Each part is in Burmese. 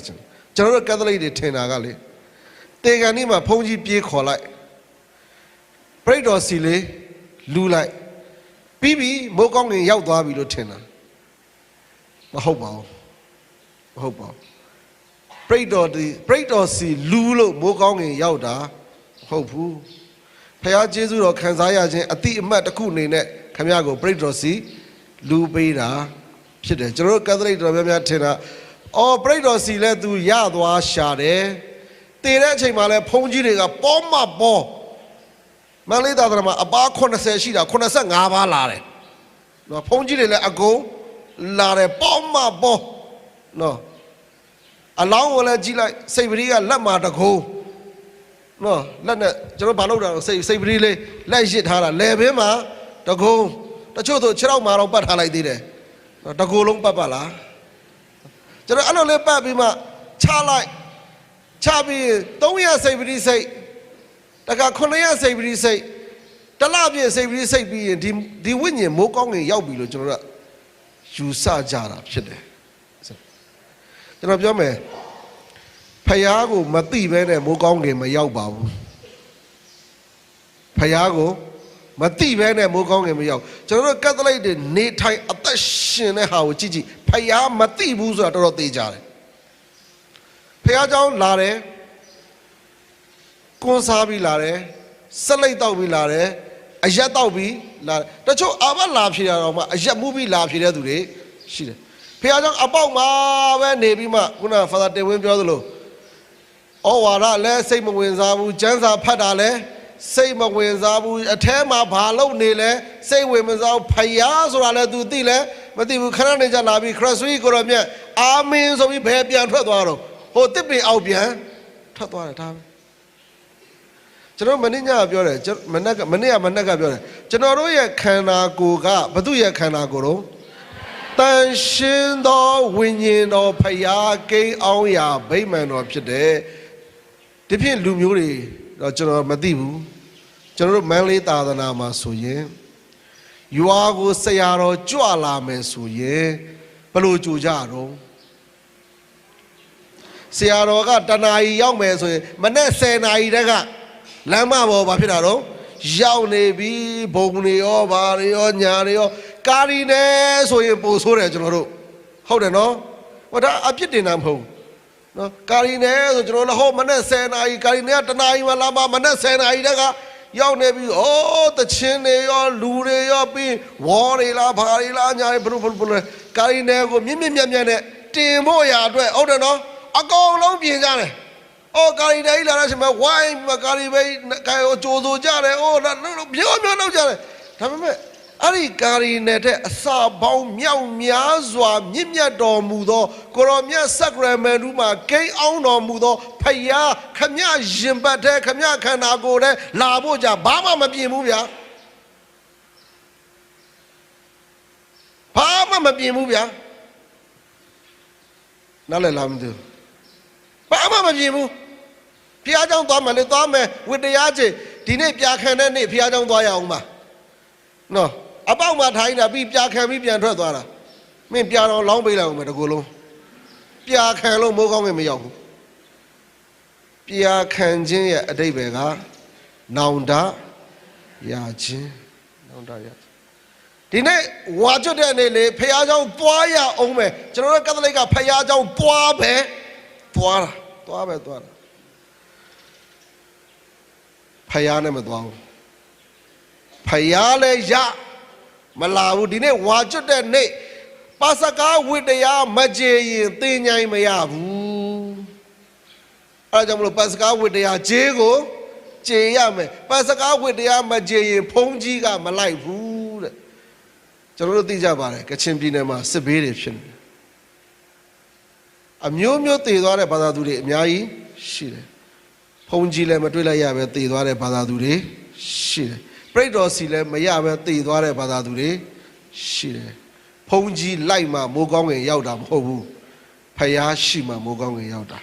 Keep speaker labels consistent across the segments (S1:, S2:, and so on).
S1: ကျွန်တော်တို့ကက်သလစ်တွေထင်တာကလေတေကန်ဒီမှာဘုန်းကြီးပြေးခေါ်လိုက်ပရိတ်တော်စီလေးလူလိုက်ပြီးပြီမိုးကောင်းငင်ရောက်သွားပြီလို့ထင်တာမဟုတ်ပါဘူးမဟုတ်ပါဘူးပရိတ်တော်စီလူလို့မိုးကောင်းငင်ရောက်တာမဟုတ်ဘူးဖခင်ကျေးဇူးတော်ခံစားရခြင်းအတိအမှတ်တစ်ခုအနေနဲ့ခင်ဗျားကိုပရိတ်တော်စီလူပေးတာဖြစ်တယ်ကျွန်တော်တို့ကက်သလစ်တော်များများထင်တာအော်ပရိတ်တော်စီလဲသူရသွားရှာတယ်တည်တဲ့အချိန်မှာလဲဘုန်းကြီးတွေကပေါ်မပေါ်မန္တလေးသာသနာမှာအပါ80ရှိတာ85ပါးလာတယ်နော်ဘုန်းကြီးတွေလည်းအကုန်လာတယ်ပေါ်မပေါ်နော်အလောင်းကိုလည်းကြည့်လိုက်စိတ်ပရိကလက်မှာတကုံးနော်လက်နဲ့ကျွန်တော်ဘာလုပ်တာစိတ်ပရိလေးလက်ရစ်ထားတာလယ်ဘင်းမှာတကုံးတချို့ဆို6တော့မှာတော့ပတ်ထားလိုက်သေးတယ်နော်တကူလုံးပတ်ပါလားကျွန်တော်အဲ့လိုလေးပတ်ပြီးမှချလိုက်ချပြီး300စိတ်ပရိစိတ်တခါ900စိတ်ပရိစိတ်တလပြည့်စိတ်ပရိစိတ်ပြီးရင်ဒီဝိညာဉ်မိုးကောင်းငင်ရောက်ပြီလို့ကျွန်တော်ကယူဆကြတာဖြစ်တယ်ကျွန်တော်ပြောမယ်ဖယားကိုမသိဘဲနဲ့မိုးကောင်းငင်မရောက်ပါဘူးဖယားကိုမသိဘဲနဲ့မိုးကောင်းငင်မရောက်ကျွန်တော်တို့ကက်သလစ်တွေနေထိုင်အသက်ရှင်တဲ့ဟာကိုကြည့်ကြည့်ဖယားမသိဘူးဆိုတာတော်တော်သိကြတယ်ဖယားเจ้าလာတယ်ကွန်းစားပြီးလာတယ်ဆက်လိုက်တောက်ပြီးလာတယ်အရက်တောက်ပြီးလာတယ်တချို့အာဘလာဖြေတာတော့မှအရက်မှုပြီးလာဖြေတဲ့သူတွေရှိတယ်ဖယားเจ้าအပေါက်မှာပဲနေပြီးမှခုနဖာသာတင်ဝင်းပြောသလိုဩဝါဒလည်းစိတ်မဝင်စားဘူးကျမ်းစာဖတ်တာလည်းစိတ်မဝင်စားဘူးအထဲမှာဘာလုပ်နေလဲစိတ်ဝင်မစားဘူးဖယားဆိုတာလည်း तू သိလဲမသိဘူးခဏနေကြလာပြီးခရစ်ဆွေကိုရမြတ်အာမင်ဆိုပြီးဘယ်ပြန်ထွက်သွားတော့ဟိုတစ်ပင်အောက်ပြန်ထွက်သွားတယ်ဒါပဲကျွန်တော်မနေ့ညပြောတယ်မနေ့ကပြောတယ်ကျွန်တော်တို့ရဲ့ခန္ဓာကိုယ်ကဘု து ရဲ့ခန္ဓာကိုယ်တော့တန်ရှင်းသောဝိညာဉ်တော်ဖယားကိန်းအောင်ရာဗိမာန်တော်ဖြစ်တယ်ဒီဖြင့်လူမျိုးတွေတော့ကျွန်တော်မသိဘူးကျွန်တော်တို့မန္တလေးသာသနာမှာဆိုရင်ရွာကိုဆရာတော်ကြွလာမယ်ဆိုရင်ဘယ်လိုကြိုကြတော့ဆရာတော်ကတနာရီရောက်မယ်ဆိုရင်မနေ့10နာရီတက်ကလမ်းမပေါ်ဘာဖြစ်တာတော့ရောက်နေပြီဘုံတွေရောဘာတွေရောညာတွေရောကာရီနဲ့ဆိုရင်ပို့ဆိုးတယ်ကျွန်တော်တို့ဟုတ်တယ်နော်ဟောဒါအပြစ်တင်တာမဟုတ်နော်ကာရီနဲ့ဆိုကျွန်တော်လည်းဟောမနေ့10နာရီကာရီနဲ့တနာရီမှလာမနေ့10နာရီတက်ကရောက်နေပြီအိုးတချင်းတွေရောလူတွေရောပြီးဝေါ်တွေလားဘာတွေလားညာတွေဘလို့ကာရီနဲ့ကိုမြင့်နဲ့တင်ဖို့ရာအတွက်ဟုတ်တယ်နော်အကောင်လုံးပြင်ကြတယ်အော်ကာရီတိုင်းလာတဲ့အချိန်မှာဝိုင်းကာရီပဲကာရီကိုကြိုးကြတယ်အိုးပြောလုပ်ကြတယ်ဒါပေမဲ့အဲ့ဒီကာရီနဲ့တဲ့အစာပေါင်းမြောက်များစွာမြင့်မြတ်တော်မူသောကိုရောမြတ်စက္ကရမန်တူမှာဂိမ်းအောင်တော်မူသောဖယားခမရင်ပတ်တဲ့ခမခန္ဓာကိုယ်တဲ့လာဖို့ကြဘာမှမပြင်ဘူးဗျာဘာမှမပြင်ဘူးဗျာနားလည်လားမသိဘူးဘာမှမပြင်ဘူးဖျားเจ้าသွားမယ်လေသွားမယ်ဝိတရားချင်းဒီနေ့ပြာခံတဲ့နေ့ဖျားเจ้าသွားရအောင်ပါနော်အပေါက်မှာထိုင်တာပြီးပြာခံပြီးပြန်ထွက်သွားတာမင်းပြာတော့လောင်းပေးလိုက်အောင်မယ်တကူလုံးပြာခံလို့မိုးကောင်းငင်မရောက်ဘူးပြာခံခြင်းရဲ့အဓိပ္ပာယ်ကနောင်တရခြင်းနောင်တရဒီနေ့ဝါကျွတ်တဲ့နေ့လေဖယားเจ้าသွားရအောင်မယ်ကျွန်တော်တို့ကက်သလစ်ကဖယားเจ้าသွားပဲသွားတာဖယားနဲ့မသွားဘူးဖယားလည်းရမလာဘူးဒီနေ့ဝါကျွတ်တဲ့နေ့ပါစကားဝိတရားမကြေရင်သင်ញိုင်းမရဘူးအဲဒါကြောင့်မလို့ပါစကားဝိတရားကြေကိုကြေရမယ်ပါစကားဝိတရားမကြေရင်ဖုံးကြီးကမလိုက်ဘူးတဲ့ကျွန်တော်တို့သိကြပါတယ်ကချင်ပြည်နယ်မှာစစ်ဘေးတွေဖြစ်နေတယ်အမျိုးမျိုးတည်သွားတဲ့ဘာသာသူတွေအများကြီးရှိတယ်ဖုံးကြီးလည်းမတွေ့လိုက်ရပဲတည်သွားတဲ့ဘာသာသူတွေရှိတယ်ပရိတ်တော်စီလည်းမရပဲတည်သွားတဲ့ဘာသာသူတွေရှိတယ်ဖုံးကြီးလိုက်မှမိုးကောင်းငင်ရောက်တာမဟုတ်ဘူးဖယားရှိမှမိုးကောင်းငင်ရောက်တာ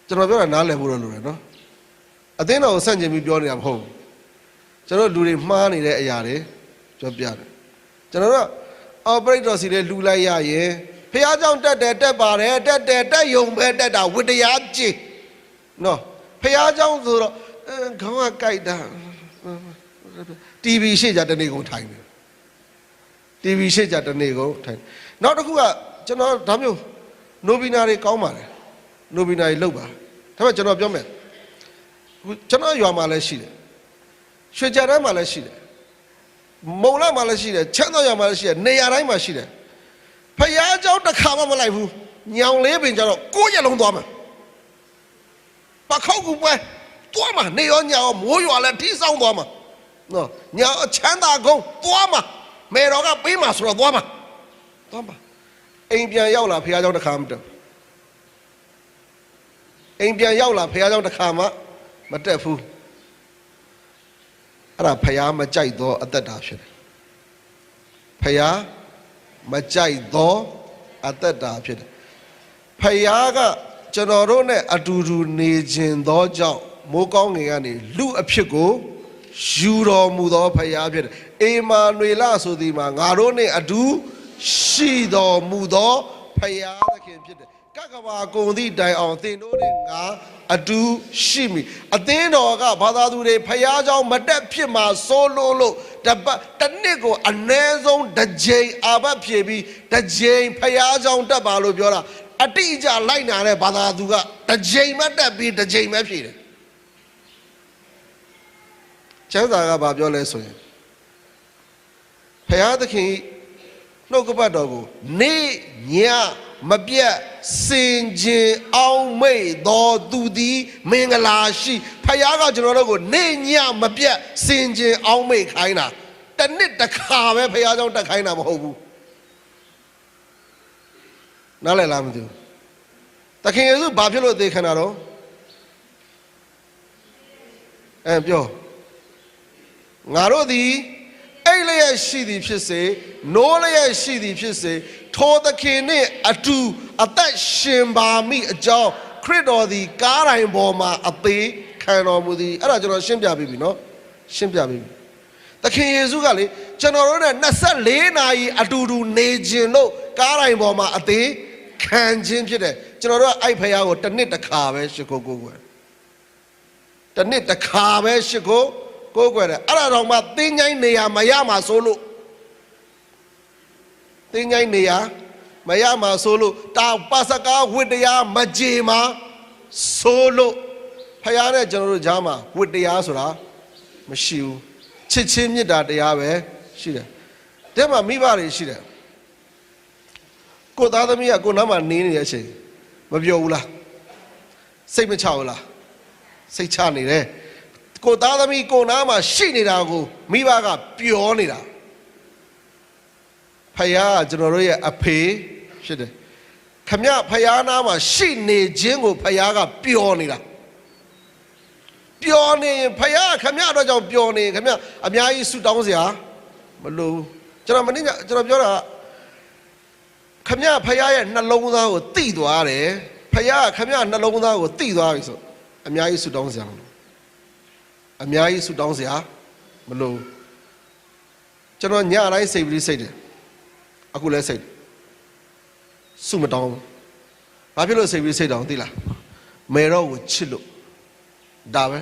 S1: ကျွန်တော်ပြောတာနားလည်ဖို့လိုတယ်နော်အသင်းတော်ကိုဆန့်ကျင်ပြီးပြောနေတာမဟုတ်ဘူးကျွန်တော်လူတွေမှားနေတဲ့အရာတွေပြောပြတယ်ကျွန်တော်တို့ အော်ပရိတော်စီလေလူလိုက်ရရင်ဖះเจ้าတက်တယ်တက်ပါတယ်တက်ယုံပဲတက်တာဝတ္တရားကြည်နော်ဖះเจ้าဆိုတော့ခေါင်းကကြိုက်တာ TV ရှေ့ကြတနေ့ကုန်ထိုင်တယ် TV ရှေ့ကြတနေ့ကုန်ထိုင်နောက်တစ်ခုကကျွန်တော်ဒါမျိုးနိုဘီနာတွေကောင်းပါတယ်နိုဘီနာတွေလောက်ပါဒါပေမဲ့ကျွန်တော်ပြောမယ်ကျွန်တော်ရွာမှာလည်းရှိတယ်ရွှေကြတန်းမှာလည်းရှိတယ်မုံလာမှာလည်းရှိတယ်ချမ်းတော်ရွာမှာလည်းရှိတယ်နေရာတိုင်းမှာရှိတယ်ဖះเจ้าတစ်ခါမှမလိုက်ဘူးညောင်လေးပင်ကြတော့ကိုးရက်လုံးသွားမှာပခောက်ကူပွဲသွားမှာနေရောညရောမိုးရွာလည်းထိဆောင်သွားမှာနော်ညာချမ်းသာကုန်းသွားမှာမေတော်ကပေးမှာဆိုတော့သွားမှာအိမ်ပြန်ရောက်လာဖះเจ้าတစ်ခါမတက်အိမ်ပြန်ရောက်လာဖះเจ้าတစ်ခါမှမတက်ဘူးအဲ့ဒါဖះမကြိုက်တော့အသက်တာဖြစ်တယ်ဖះမကြိုက်တော့အသက်တာဖြစ်တယ်ဖះကကျွန်တော်တို့နဲ့အတူတူနေခြင်းသောကြောင့်မိုးကောင်းငင်ကနေလူအဖြစ်ကိုယူတော်မူသောဖះဖြစ်တယ်အေမာနွေလဆိုသည်မှာငါတို့နဲ့အတူရှိတော်မူသောဖះသခင်ဖြစ်တယ်ကကဘာကုံသည့်တိုင်အောင်သင်တို့နဲ့ငါအတူရှိမိအသင်းတော်ကဘာသာသူတွေဖះเจ้าမတက်ဖြစ်မှာစိုးလို့တစ်နှစ်ကိုအနည်းဆုံးတစ်ကြိမ်အာဘတ်ဖြေပြီးတစ်ကြိမ်ဖះเจ้าတက်ပါလို့ပြောတာအတိအကျလိုက်နာတဲ့ဘာသာသူကတစ်ကြိမ်မှတက်ပြီးတစ်ကြိမ်ပဲဖြေတယ်ကျမ်းစာကဘာပြောလဲဆိုရင်ဖះသခင်နှုတ်ကပတ်တော်ကိုနေညမပြတ်စင်ကြင်အောင်မိတ်တော်သူသည်မင်္ဂလာရှိဖះကကျွန်တော်တို့ကိုနေညမပြတ်စင်ကြင်အောင်မိတ်ခိုင်းတာတစ်နှစ်တစ်ခါပဲဖះเจ้าတက်ခိုင်းတာမဟုတ်ဘူးနားလည်လားမသိဘူးသခင်ယေရှုဘာဖြစ်လို့အသေးခံတာတော့ပြောငါတို့သည်အိတ်လျက်ရှိသည်ဖြစ်စေနိုးလျက်ရှိသည်ဖြစ်စေထိုသခင်နှင့်အတူအသက်ရှင်ပါမိအကြောင်းခရစ်တော်သည်ကားတိုင်းပေါ်မှာအသေးခံတော်မူသည်အဲ့ဒါကျွန်တော်ရှင်းပြပြီးပြီနော်ရှင်းပြပြီးပြီသခင်ယေရှုကလေကျွန်တော်တို့နဲ့24နာရီအတူတူနေခြင်းလို့ကားတိုင်းပေါ်မှာအသေးခံခြင်းဖြစ်တယ်ကျွန်တော်တို့ကအဲ့ဖះကိုတစ်နှစ်တစ်ခါပဲရှိခိုးကိုးကွယ်တစ်နှစ်တစ်ခါပဲရှိခိုးကိုးကွယ်တယ်အဲ့ဒါတော့မှသင်္ချိုင်းနေရာမရမှာဆိုလို့သင်္ချိုင်းနေရာမရမှာဆိုလို့တာပါစကားဝတ္တရားမကြေမှာဆိုလို့ဖះနဲ့ကျွန်တော်တို့ကြားမှာဝတ္တရားဆိုတာမရှိဘူးချစ်ချင်းမေတ္တာတရားပဲရှိတယ်တဲ့မှာမိဘတွေရှိတယ်ကိုသားသမီးကကိုနားမှာနေနေတဲ့အချိန်မပြောဘူးလားစိတ်မချဘူးလားစိတ်ချနေတယ်ကိုသားသမီးကိုနားမှာရှိနေတာကိုမိဘကပျော်နေတာဖះကကျွန်တော်တို့ရဲ့အဖေဖြစ်တယ်ခမဖះနားမှာရှိနေခြင်းကိုဖះကပျော်နေတာပျော်နေရင်ဖះခမတော့ကြောင့်ပျော်နေခမအများကြီးဆူတောင်းစရာမလိုကျွန်တော်မနေ့ကကျွန်တော်ပြောတာခမဖះရဲ့နှလုံးသားကိုတိသွားတယ်ဖះခမနှလုံးသားကိုတိသွားပြီဆိုအများကြီးဆူတောင်းစရာမလိုအများကြီးဆူတောင်းစရာမလိုကျွန်တော်ညတိုင်းစိတ်ပြီးစိတ်တယ်အခုလည်းစိတ်ဆူမတောင်းဘာဖြစ်လို့စိတ်ပြီးစိတ်တောင်းသိလားမေတော့ကိုချစ်လို့ဒါပဲ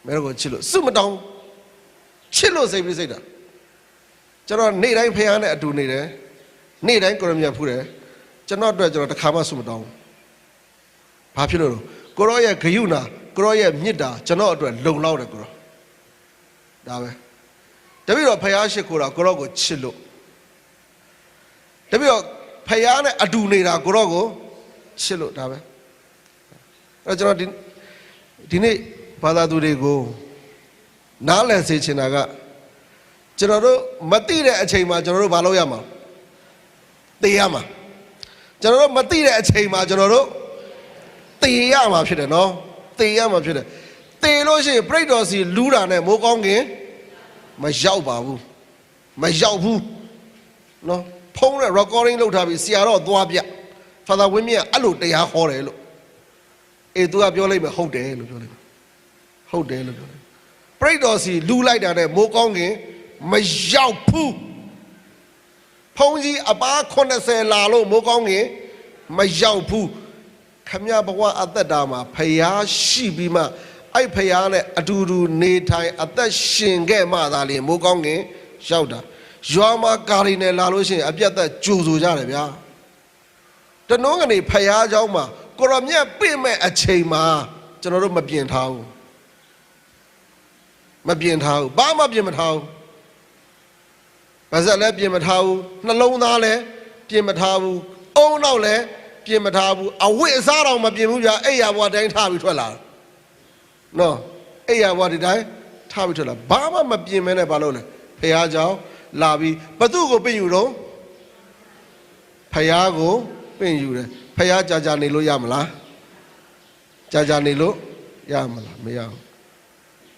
S1: မေတော့ကိုချစ်လို့ဆူမတောင်းချစ်လို့စိတ်ပြီးစိတ်တာကျွန်တော်နေ့တိုင်းဖះနဲ့အတူနေတယ်နေ့တိုင်းကိုရမြတ်ဖူးတယ်ကျွန်တော်အတွက်ကျွန်တော်တစ်ခါမှဆူမတောင်းဘာဖြစ်လို့ကိုရောရဲ့ဂယုဏကိုရောရဲ့မေတ္တာကျွန်တော်အတွက်လုံလောက်တယ်ကိုရောဒါပဲတပည့်တော်ဖះရှိခိုးတာကိုရောကိုချစ်လို့တပည့်တော်ဖះနဲ့အတူနေတာကိုရောကိုချစ်လို့ဒါပဲအဲ့ကျွန်တော်ဒီနေ့ဘာသာသူတွေကိုနားလည်စေချင်တာကကျွန်တော်တို့မသိတဲ့အချိန်မှာကျွန်တော်တို့မလုပ်ရမှာသိရမှာကျွန်တော်တို့မသိတဲ့အချိန်မှာကျွန်တော်တို့သိရမှာဖြစ်တယ်နော်သိရမှာဖြစ်တယ်သိလို့ရှိရင်ပြိတ္တော်စီလူးတာနဲ့မိုးကောင်းခင်မရောက်ပါဘူးမရောက်ဘူးနော်ဖုန်းနဲ့ recording လုပ်ထားပြီးဆရာတော့သွားပြဖာသာဝင်းမြတ်အဲ့လိုတရားဟောတယ်လို့အေးသူကပြောလိုက်မယ်ဟုတ်တယ်လို့ပြောလိုက်မယ်ဟုတ်တယ်လို့ပြောလိုက်ပြိတ္တော်စီလူးလိုက်တာနဲ့မိုးကောင်းခင်မရောက်ဘူး ုန်းကြီးအပါ80လာလို့မိုးကောင်းငင်မရောက်ဘူးခမရဘဝအသက်တာမှာဖယားရှိပြီးမှအဲ့ဖယားနဲ့အတူတူနေထိုင်အသက်ရှင်ခဲ့မှသာလေမိုးကောင်းငင်ရောက်တာရွာမှာကာရီနယ်လာလို့ရှိရင်အပြတ်သက်ကြိုဆိုကြတယ်ဗျာတနှုံးကနေဖယားเจ้าမှာကိုရမြတ်ပြင့်မဲ့အချိန်မှာကျွန်တော်တို့မပြင်ထားဘူးမပြင်ထားဘူးဘာမှပြင်မထားဘူးဗဇက်လည်းပြင်မထားဘူးနှလုံးသားလည်းပြင်မထားဘူးအုံနောက်လည်းပြင်မထားဘူးအဝိအစားတော်မပြင်ဘူးဗျာအိယာဘွားတိုင်းထားပြီးထွက်လာနော်အိယာဘွားဒီတိုင်းထားပြီးထွက်လာဘာမှမပြင်မဲနဲ့ဘာလို့လဲဖယားเจ้าလာပြီးဘသူ့ကိုပြင်ယူတော့ဖယားကိုပြင်ယူတယ်ဖယားကြာနေလို့ရမလားကြာနေလို့ရမလားမရဘူး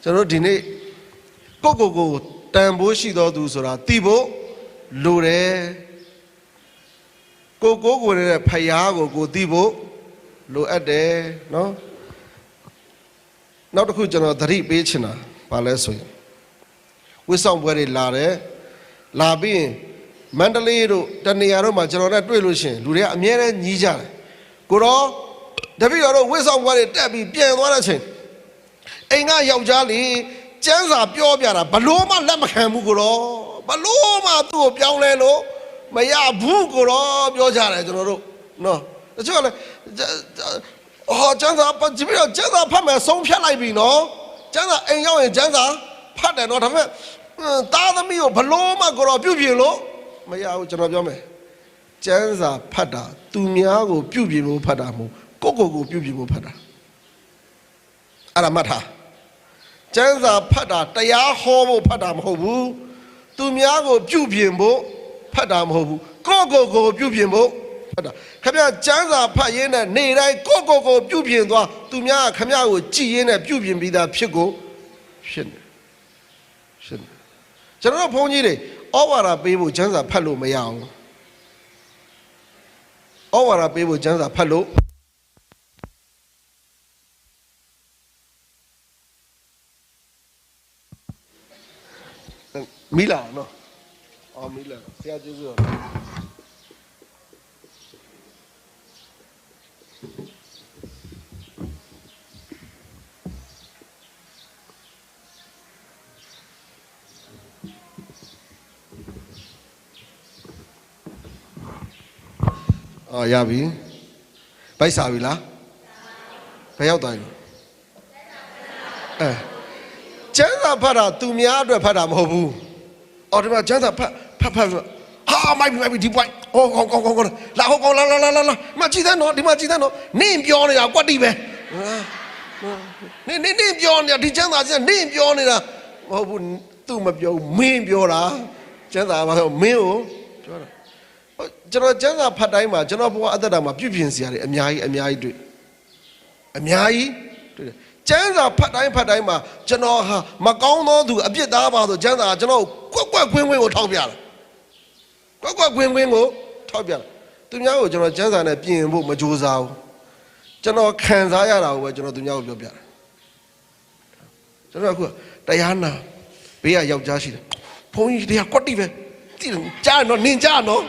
S1: ကျွန်တော်ဒီနေ့ကိုတန်ဖိုးရှိတော်သူဆိုတာသိဖို့လိုတယ်ကိုနေတဲ့ဖယားကိုသိဖို့လိုအပ်တယ်နော်နောက်တစ်ခုကျွန်တော်သတိပေးချင်တာဘာလဲဆိုရင်ဝိဆောင်ပွဲတွေလာတယ်လာပြီးရင်မန္တလေးတို့တနေရာတို့မှာကျွန်တော်နဲ့တွေ့လို့ရှိရင်လူတွေကအမြဲတမ်းညီးကြတယ်ကိုတော့တပည့်တော်တို့ဝိဆောင်ပွဲတွေတက်ပြီးပြန်သွားတဲ့အချိန်အိမ်ကယောက်ျားလေးကျန်းစာပြောပြတာဘလို့မှလက်မခံဘူးကိုတော့ဘလို့မှသူ့ကိုပြောင်းလဲလို့မရဘူးကိုတော့ပြောကြတယ်ကျွန်တော်တို့နော်တချို့ကလည်းကျန်းစာကြည့်ပြီးတော့ကျန်းစာဖတ်မယ်ဆုံးဖြတ်လိုက်ပြီနော်ကျန်းစာအိမ်ရောက်ရင်ကျန်းစာဖတ်တယ်နော်ဒါပေမဲ့သားသမီးကိုဘလို့မှကိုတော့ပြုတ်ပြင်လို့မရဘူးကျွန်တော်ပြောမယ်ကျန်းစာဖတ်တာသူများကိုပြုတ်ပြင်ဖို့ဖတ်တာမဟုတ်ကိုပြုတ်ပြင်ဖို့ဖတ်တာအဲ့ဒါမှတ်ထားကျမ်းစာဖတ်တာတရားဟောဖို့ဖတ်တာမဟုတ်ဘူးသူများကိုပြုပြင်ဖို့ဖတ်တာမဟုတ်ဘူးကိုပြုပြင်ဖို့ဖတ်တာခင်ဗျာကျမ်းစာဖတ်ရင်းနဲ့နေတိုင်းကိုပြုပြင်သွားသူများကခင်ဗျာကိုကြည်ရင်းနဲ့ပြုပြင်ပြီးသားဖြစ်နေကျွန်တော်တို့ဘုန်းကြီးတွေဩဝါဒပေးဖို့ကျမ်းစာဖတ်လို့မရအောင်ဩဝါဒပေးဖို့ကျမ်းစာဖတ်လို့မီလာနော်အော်မီလာဆရာကျေးဇူးတော်အော်ရပြီပိုက်စားပြီလားဘယ်ရောက်သွားပြီကျမ်းစာဖတ်တာသူများအတွက်ဖတ်တာမဟုတ်ဘူးအော်ဒီမှာကျမ်းစာဖတ်ဟာမိုက်ပြီဒီပွိုင်းဟောလာဟောလာမကြည့်တဲ့နော်ဒီမှာကြည့်တဲ့နော်နင့်ပြောနေတာကွက်တိပဲနင့်ပြောနေတာဒီကျမ်းစာကျနင့်ပြောနေတာမဟုတ်ဘူးသူမပြောမင်းပြောတာကျမ်းစာဘာလို့မင်းကိုပြောတာကျွန်တော်ကျမ်းစာဖတ်တိုင်းမှာကျွန်တော်ဘဝအသက်တာမှာပြုပြင်စရာတွေအများကြီးတွေ့တယ်ကျမ်းစာဖတ်တိုင်းမှာကျွန်တော်ဟာမကောင်းသောသူအပြစ်သားပါဆိုကျမ်းစာကကျွန်တော်ကွက်ကွင်းကိုထောက်ပြတာကွက်ကွင်းကိုထောက်ပြတာသူများကိုကျွန်တော်ကျမ်းစာနဲ့ပြင်ဖို့မကြိုးစားဘူးကျွန်တော်ခံစားရတာကိုပဲကျွန်တော်သူများကိုပြောပြတာကျွန်တော်အခုတရားနာဘေးကယောက်ျားရှိတယ်ဘုန်းကြီးတရားကွက်တိပဲကြည့်ကြားနော်နင်ကြားနော်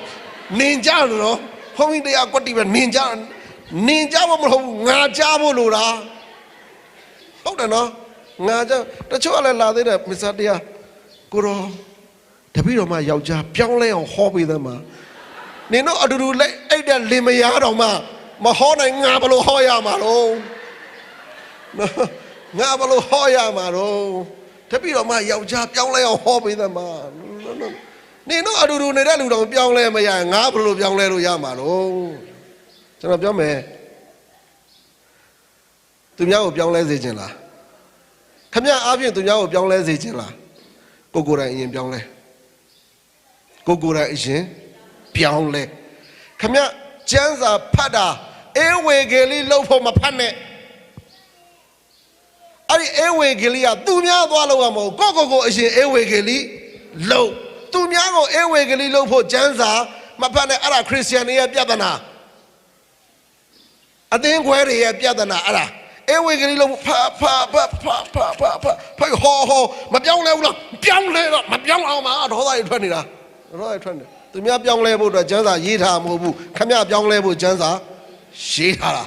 S1: ဘုန်းကြီးတရားကွက်တိပဲနင်ကြားဖို့မဟုတ်ဘူးငါကြားဖို့လိုတာဟုတ်တယ်နော်ငါကြောင့်တချို့ကလည်းလာသေးတယ်မစ္စတာတရားကိုရောတပည့်တော်မှယောက်ျားပြောင်းလဲအောင်ဟောပေးသမှာနင်တို့အတူတူလိုက်အိတ်တဲ့လင်မယားတော်မှမဟောနိုင်ငါဘလို့ဟောရမှာတော့ငါဘလို့ဟောရမှာတော့တပည့်တော်မှယောက်ျားပြောင်းလဲအောင်ဟောပေးသမှာနင်တို့အတူတူနေတဲ့လူတော်ပြောင်းလဲမရငါဘလို့ပြောင်းလဲလို့ရမှာတော့ကျွန်တော်ပြောမယ်သူများကိုပြောင်းလဲစေခြင်းလားခမရအားဖြင့်သူများကိုပြောင်းလဲစေခြင်းလားကိုယ်တိုင်အရင်ပြောင်းလဲကိုယ်တိုင်အရင်ပြောင်းလဲခမရကျမ်းစာဖတ်တာအေဝေဂေလိလှုပ်ဖို့မဖတ်နဲ့အဲ့ဒီအေဝေဂေလိကသူများသွားလို့ရမဟုတ်ကိုအရင်အေဝေဂေလိလှုပ်သူများကိုအေဝေဂေလိလှုပ်ဖို့ကျမ်းစာမဖတ်နဲ့အဲ့ဒါခရစ်ယာန်တွေရဲ့ပြဿနာအသင်းခွဲတွေရဲ့ပြဿနာအဲ့ဒါအေဝေဂေလိလို့ဖဟောမပြောင်းလဲဘူးလားပြောင်းလဲတော့မပြောင်းအောင်မှာဒေါသတွေထွက်နေတာဒေါသတွေထွက်နေ သူများပြောင်းလဲဖို့အတွက်ကျမ်းစာရေးထားမှာမဟုတ်ဘူးခမရပြောင်းလဲဖို့ကျမ်းစာရေးထားတာ